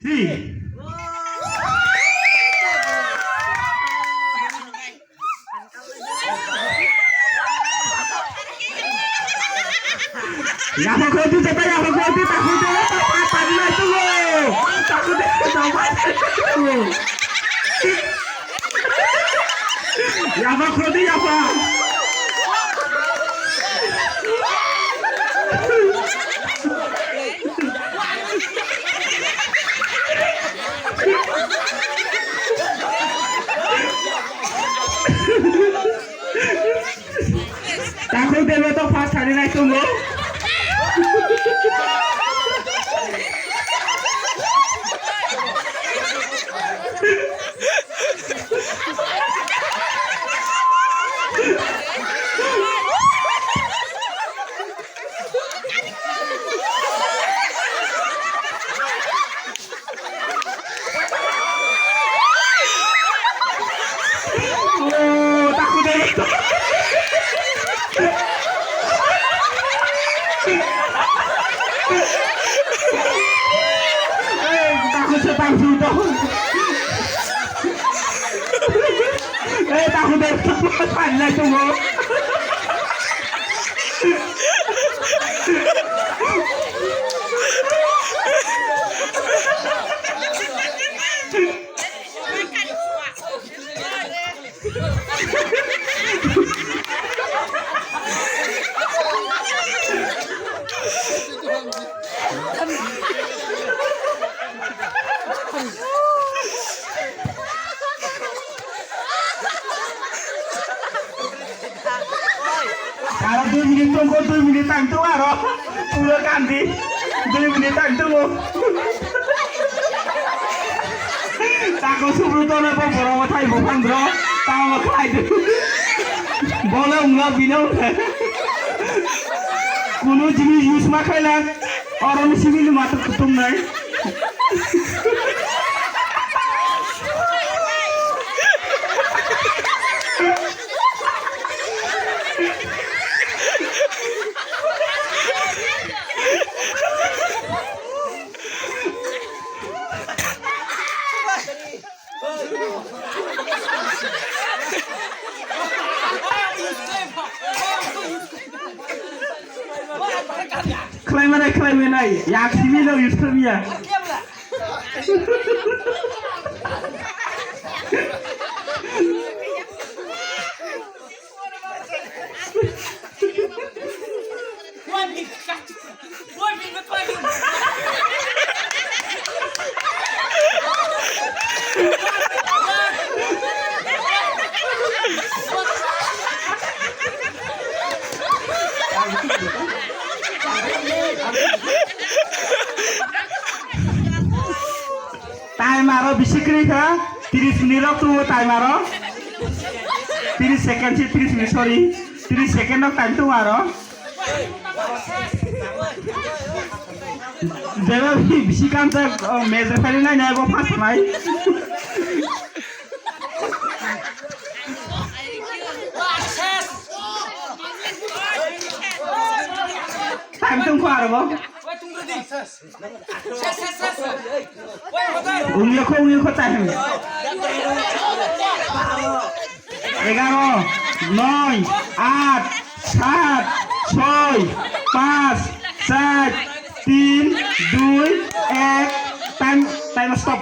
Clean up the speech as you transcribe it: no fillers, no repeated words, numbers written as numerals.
3 Apa kau tu tak payah, apa kau tu tak kau tu tak payah tu lo, tak kau tu tak payah tu. Apa kau tu apa? Tak kau tu tu pas hari ni tu lo. Oh, takut deh. Takut setang sudah. Takut deh pandai semua. Kalau 2 minit tunggu, 2 minit tunggu aro, udah ganti, 2 minit tunggu. Takut sebelum tu nak berapa thai bukan bro, tahu makai tu, boleh enggak bina. Kuno jenis use makai lah, orang mesti bina mata ketum naik. Klaim mana? Yang sini lo use kerja. Time maro bisikri ka 30 menit tu time maro 30 second sih 30 menit sorry 30 second time tu maro jaga bisikan tak measure kali na naik go fast mai time tu maro go Ungi ko time 11 9 8 7 6 5 4 3 2 1 time stop